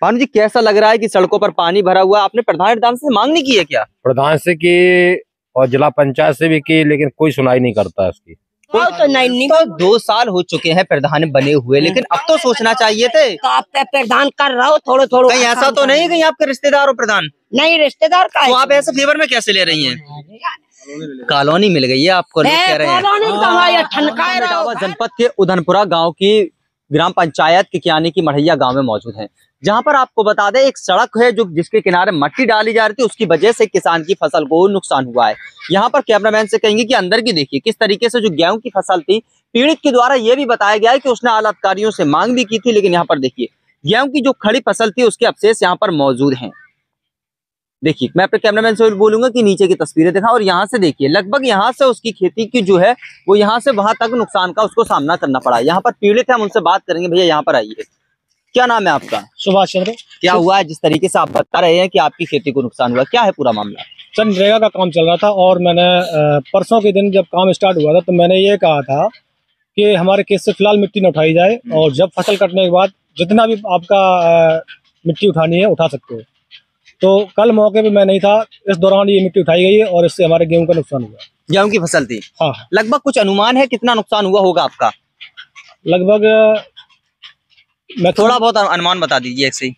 भानु जी, कैसा लग रहा है कि सड़कों पर पानी भरा हुआ है? आपने प्रधान से मांग नहीं की है क्या? प्रधान से की और जिला पंचायत से भी की, लेकिन कोई सुनाई नहीं करता है इसकी। तो नहीं तो 2 साल हो चुके हैं प्रधान बने हुए, लेकिन अब तो सोचना चाहिए थे। तो आप प्रधान कर रहा हो थोड़े थोड़े। कहीं ऐसा तो नहीं कहीं आपके रिश्तेदार हो प्रधान? नहीं, रिश्तेदार का तो आप ऐसे फेवर में कैसे ले रही हैं? कॉलोनी मिल गई है आपको, लोग कह रहे हैं। इटावा जनपद के उधनपुरा गांव की ग्राम पंचायत किकियानी की मढ़ैया गांव में मौजूद हैं, जहां पर आपको बता दें एक सड़क है जो जिसके किनारे मट्टी डाली जा रही थी, उसकी वजह से किसान की फसल को नुकसान हुआ है। यहाँ पर कैमरामैन से कहेंगे कि अंदर की देखिए किस तरीके से जो गेहूं की फसल थी, पीड़ित के द्वारा यह भी बताया गया है कि उसने आला अधिकारियों से मांग भी की थी, लेकिन यहाँ पर देखिए गेहूं की जो खड़ी फसल थी उसके अवशेष यहाँ पर मौजूद हैं। देखिए, मैं अपने कैमरामैन से बोलूंगा कि नीचे की तस्वीरें दिखा, और यहाँ से देखिए लगभग यहाँ से उसकी खेती की जो है वो यहाँ से वहां तक नुकसान का उसको सामना करना पड़ा। यहाँ पर पीड़ित है, हम उनसे बात करेंगे। भैया यहाँ पर आइए, क्या नाम है आपका? सुभाष चंद्र। क्या हुआ है जिस तरीके से आप बता रहे हैं कि आपकी खेती को नुकसान हुआ, क्या है पूरा मामला? सर, नरेगा का काम चल रहा था और मैंने परसों के दिन जब काम स्टार्ट हुआ था तो मैंने ये कहा था कि हमारे खेत से फिलहाल मिट्टी न उठाई जाए, और जब फसल कटने के बाद जितना भी आपका मिट्टी उठानी है उठा सकते हो। तो कल मौके पे मैं नहीं था, इस दौरान ये मिट्टी उठाई गई है और इससे हमारे गेहूं का नुकसान हुआ। गेहूं की फसल थी? हाँ। लगभग कुछ अनुमान है कितना नुकसान हुआ होगा आपका? लगभग मैं थोड़ा बहुत अनुमान बता दीजिए ऐसे ही।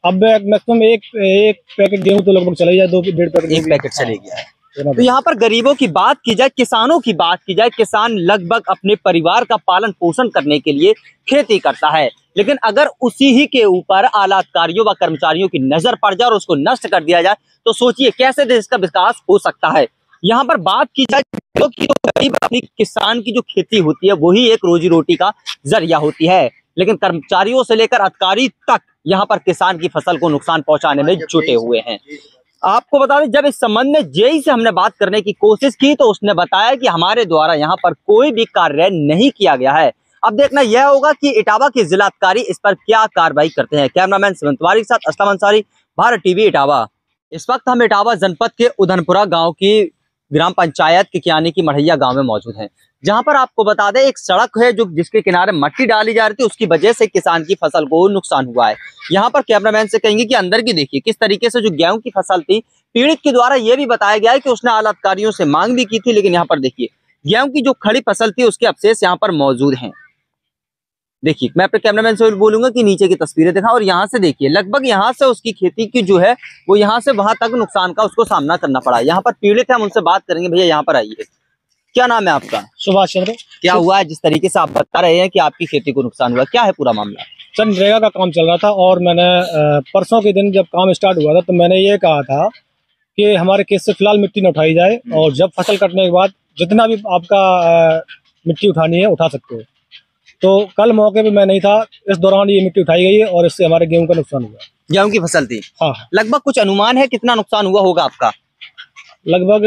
अब मैक्सिमम एक पैकेट गेहूं तो लगभग चले जाए, 2-1.5 पैकेट। एक पैकेट चले गया है। तो यहाँ पर गरीबों की बात की जाए, किसानों की बात की जाए, किसान लगभग अपने परिवार का पालन पोषण करने के लिए खेती करता है, लेकिन अगर उसी ही के ऊपर आला अधिकारियों व कर्मचारियों की नजर पड़ जाए और उसको नष्ट कर दिया जाए तो सोचिए कैसे देश का विकास हो सकता है। यहाँ पर बात की जाए तो गरीब अपनी किसान की जो खेती होती है वही एक रोजी रोटी का जरिया होती है, लेकिन कर्मचारियों से लेकर अधिकारी तक यहाँ पर किसान की फसल को नुकसान पहुंचाने में जुटे हुए हैं। आपको बता दें, जब इस संबंध में जेई से हमने बात करने की कोशिश की तो उसने बताया कि हमारे द्वारा यहाँ पर कोई भी कार्य नहीं किया गया है। अब देखना यह होगा कि इटावा के जिलाधिकारी इस पर क्या कार्रवाई करते हैं। कैमरामैन सुमंत तिवारी के साथ असलम अंसारी, भारत टीवी इटावा। इस वक्त हम इटावा जनपद के उधनपुरा गांव की ग्राम पंचायत किकियानी की मढ़ैया गांव में मौजूद हैं, जहां पर आपको बता दें एक सड़क है जो जिसके किनारे मट्टी डाली जा रही थी, उसकी वजह से किसान की फसल को नुकसान हुआ है। यहाँ पर कैमरामैन से कहेंगे कि अंदर की देखिए किस तरीके से जो गेहूं की फसल थी, पीड़ित के द्वारा यह भी बताया गया है कि उसने आला अधिकारियों से मांग भी की थी, लेकिन यहाँ पर देखिए गेहूं की जो खड़ी फसल थी उसके अवशेष यहाँ पर मौजूद हैं। देखिए, मैं अपने कैमरामैन से बोलूंगा कि नीचे की तस्वीरें दिखा, और यहाँ से देखिए लगभग यहाँ से उसकी खेती की जो है वो यहाँ से वहां तक नुकसान का उसको सामना करना पड़ा। यहाँ पर पीड़ित है, हम उनसे बात करेंगे। भैया यहाँ पर आइए, क्या नाम है आपका? सुभाष चंद्र। क्या हुआ है जिस तरीके से आप बता रहे हैं कि आपकी खेती को नुकसान हुआ, क्या है पूरा मामला? सर, नरेगा का काम चल रहा था और मैंने परसों के दिन जब काम स्टार्ट हुआ था तो मैंने ये कहा था कि हमारे खेत से फिलहाल मिट्टी न उठाई जाए, और जब फसल कटने के बाद जितना भी आपका मिट्टी उठानी है उठा सकते हो। तो कल मौके पे मैं नहीं था, इस दौरान ये मिट्टी उठाई गई है और इससे हमारे गेहूं का नुकसान हुआ। गेहूं की फसल थी? हाँ। लगभग कुछ अनुमान है कितना नुकसान हुआ होगा आपका? लगभग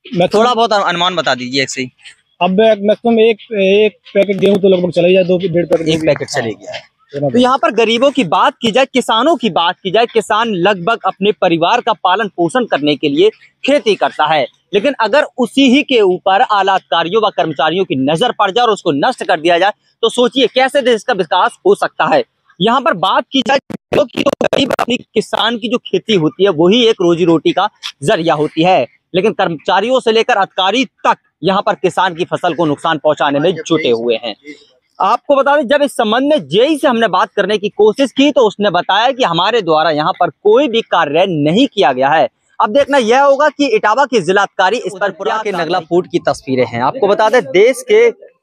मैं थोड़ा बहुत अनुमान बता दीजिए ऐसे ही। अब मैक्सिमम एक पैकेट गेहूं तो लगभग चले जाए, 2-1.5 पैकेट। एक पैकेट चले गया है। तो यहाँ पर गरीबों की बात की जाए, किसानों की बात की जाए, किसान लगभग अपने परिवार का पालन पोषण करने के लिए खेती करता है, लेकिन अगर उसी ही के ऊपर आला अधिकारियों व कर्मचारियों की नजर पड़ जाए और उसको नष्ट कर दिया जाए तो सोचिए कैसे देश का विकास हो सकता है। यहाँ पर बात की जाए तो गरीब अपनी किसान की जो खेती होती है वही एक रोजी रोटी का जरिया होती है, लेकिन कर्मचारियों से लेकर अधिकारी तक यहाँ पर किसान की फसल को नुकसान पहुंचाने में जुटे हुए हैं। आपको बता दें, जब इस संबंध में जेई से हमने बात करने की कोशिश की तो उसने बताया कि हमारे द्वारा यहाँ पर कोई भी कार्य नहीं किया गया है। अब देखना यह होगा कि इटावा के जिलाधिकारी इस पर क्या के नगला फूट की तस्वीरें हैं। आपको बता दें,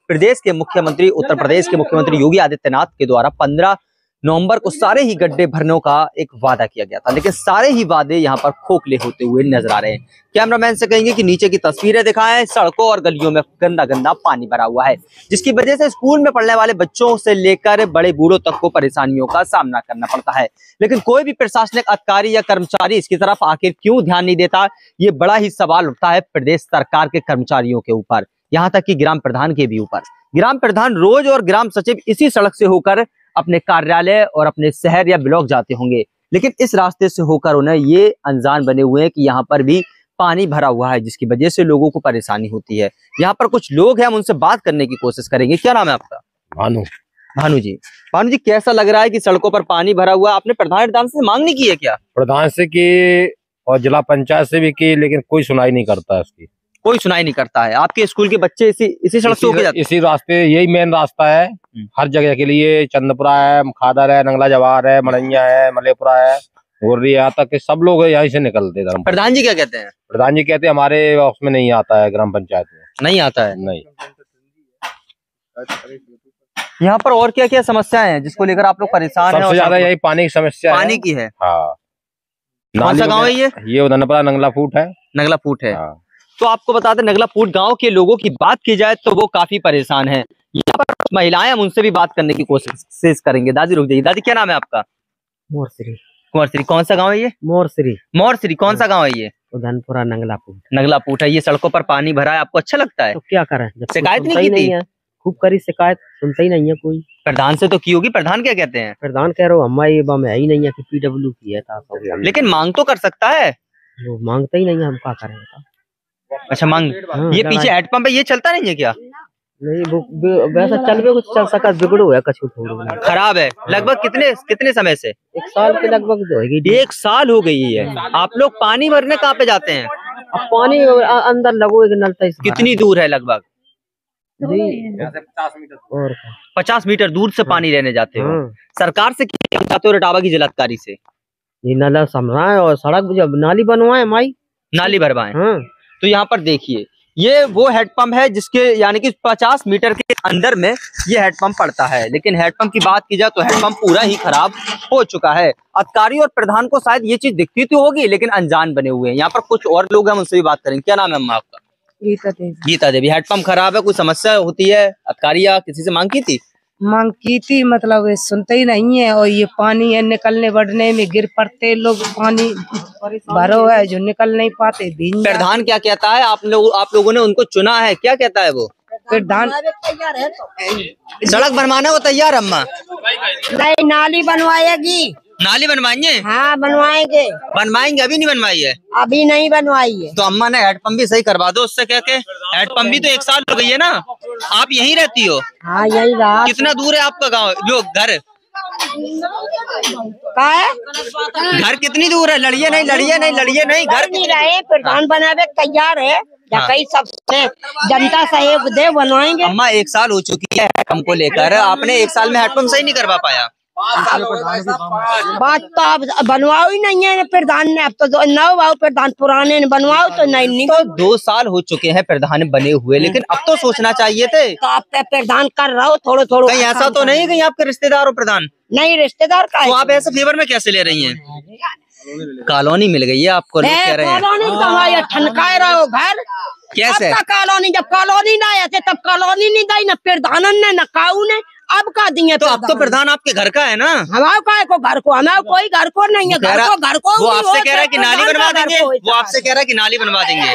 प्रदेश के मुख्यमंत्री, उत्तर प्रदेश के मुख्यमंत्री योगी आदित्यनाथ के द्वारा 15 नवंबर को सारे ही गड्ढे भरने का एक वादा किया गया था, लेकिन सारे ही वादे यहाँ पर खोखले होते हुए नजर आ रहे हैं। कैमरामैन से कहेंगे कि नीचे की तस्वीरें दिखाएं। सड़कों और गलियों में गंदा गंदा पानी भरा हुआ है, जिसकी वजह से स्कूल में पढ़ने वाले बच्चों से लेकर बड़े बूढ़ों तक को परेशानियों का सामना करना पड़ता है, लेकिन कोई भी प्रशासनिक अधिकारी या कर्मचारी इसकी तरफ आखिर क्यों ध्यान नहीं देता, ये बड़ा ही सवाल उठता है प्रदेश सरकार के कर्मचारियों के ऊपर, यहाँ तक कि ग्राम प्रधान के भी ऊपर। ग्राम प्रधान रोज और ग्राम सचिव इसी सड़क से होकर अपने कार्यालय और अपने शहर या ब्लॉक जाते होंगे, लेकिन इस रास्ते से होकर उन्हें ये अनजान बने हुए हैं कि यहाँ पर भी पानी भरा हुआ है, जिसकी वजह से लोगों को परेशानी होती है। यहाँ पर कुछ लोग हैं, हम उनसे बात करने की कोशिश करेंगे। क्या नाम है आपका? भानु। भानु जी कैसा लग रहा है कि सड़कों पर पानी भरा हुआ है? आपने प्रधान से मांग नहीं की है क्या? प्रधान से की और जिला पंचायत से भी की, लेकिन कोई सुनाई नहीं करता है इसकी। कोई सुनाई नहीं करता है। आपके स्कूल के बच्चे इसी सड़क से होके जाते हैं? इसी रास्ते, यही मेन रास्ता है हर जगह के लिए। चंदपुरा है, खादर है, नंगला जवाहर है, मड़ैया है, मलेपुरा है, गोर्री, यहाँ तक के सब लोग यहीं से निकलते हैं। प्रधान जी क्या कहते हैं? प्रधान जी कहते हैं हमारे उसमें नहीं आता है, ग्राम पंचायत में नहीं आता है। नहीं। यहाँ पर और क्या क्या समस्याएं हैं जिसको लेकर आप लोग परेशान हैं? सबसे ज्यादा यही पानी की समस्या पानी की है। हाँ। कौन सा गाँव है ये ननपरा नंगला फूट है। नंगला फूट है। तो आपको बता दें, नंगला फूट गांव के लोगों की बात की जाए तो वो काफी परेशान हैं। यहाँ पर महिलाएं, हम उनसे भी बात करने की कोशिश करेंगे। दादी रुक जाइए। दादी क्या नाम है आपका? मोरश्री। कुंवरश्री। कौन सा गांव है ये? मोरश्री। कौन सा गांव है ये? उधनपुरा नंगला फूट। नंगला फूट है। ये सड़कों पर पानी भरा है, आपको अच्छा लगता है? तो क्या करें, शिकायत नहीं की थी? खूब करी शिकायत, सुनता ही नहीं है कोई। प्रधान से तो की होगी। प्रधान क्या कहते हैं? प्रधान कह रहे हो हमारे ये में ही नहीं है कि PW की है। लेकिन मांग तो कर सकता है। वो मांगता ही नहीं है, हम क्या करें? अच्छा मांग। ये पीछे हैंडपंप है, ये चलता नहीं है क्या? नहीं, वो वैसा चल भी कुछ चल सका, बिगड़ो है, कछु खराब है। लगभग कितने समय से? 1 साल के लगभग होगी। 1 साल हो गई है। आप लोग पानी भरने कहाँ पे जाते हैं? अब पानी अंदर लगो एक नल। कितनी दूर है? लगभग 50 मीटर दूर से पानी लेने जाते हो। सरकार से क्या चाहते हो? रटावा की जिलाधिकारी से ये नाला समझाए और सड़क जब नाली बनवाए, नाली भरवाएं। तो यहाँ पर देखिए, ये वो हेडपंप है जिसके यानी कि 50 मीटर के अंदर में ये हेडपंप पड़ता है। लेकिन हेडपंप की बात की जाए तो हेडपंप पूरा ही खराब हो चुका है। अधिकारी और प्रधान को शायद ये चीज दिखती तो होगी, लेकिन अनजान बने हुए हैं। यहाँ पर कुछ और लोग हैं, उनसे भी बात करेंगे। क्या नाम है अम्मा आपका? गीता देवी। हेडपंप खराब है, कोई समस्या होती है? अधिकारी या किसी से मांग की थी? मांग की थी, मतलब सुनते ही नहीं है। और ये पानी है, निकलने बढ़ने में गिर पड़ते लोग, पानी भरो है जो निकल नहीं पाते। प्रधान क्या कहता है? आप लोगों ने उनको चुना है, क्या कहता है वो? प्रधान सड़क बनवाने को तैयार अम्मा? नहीं, नाली बनवाएगी। नाली बनवाएंगे? हाँ बनवाएंगे। बनवाएंगे? अभी नहीं बनवाई है? अभी नहीं बनवाई है। तो अम्मा ने हेडपंप भी सही करवा दो उससे कह के। हेडपंप भी तो 1 साल हो गई है ना। आप यहीं रहती हो? हाँ यही रहा। कितना दूर है आपका गाँव, जो घर? घर कितनी दूर है? लड़िए नहीं घर नहीं रहे। प्रधान बनावे तैयार है या कई सब जनता सहयोग दे, बनवाएंगे। अम्मा 1 साल हो चुकी है हेडपंप को लेकर, आपने 1 साल में हेडपंप सही नहीं करवा पाया। बात तो अब बनवाओ ही नहीं है प्रधान ने। अब तो नौ भाव प्रधान पुराने ने बनवाओ तो नहीं। तो 2 साल हो चुके हैं प्रधान बने हुए, लेकिन अब तो सोचना चाहिए थे। तो आप प्रधान कर रहा हो थोड़ो। कहीं ऐसा तो नहीं कहीं आपके रिश्तेदार हो प्रधान? नहीं, रिश्तेदार का। तो आप ऐसे फेवर में कैसे ले रही हैं? कॉलोनी मिल गई है आपको, लोग कह रहे हैं। कॉलोनी ठनकाए रहो घर कैसे? कॉलोनी जब कॉलोनी ना आए थे तब कॉलोनी नहीं दी, न प्रधान ने न काऊ ने। अब का दिए? तो अब तो प्रधान आपके घर का है ना। हमारे को घर को, हमारे कोई घर को नहीं है। घर को वो आपसे कह रहा है कि नाली बनवा देंगे। वो आपसे कह रहा है कि नाली बनवा देंगे।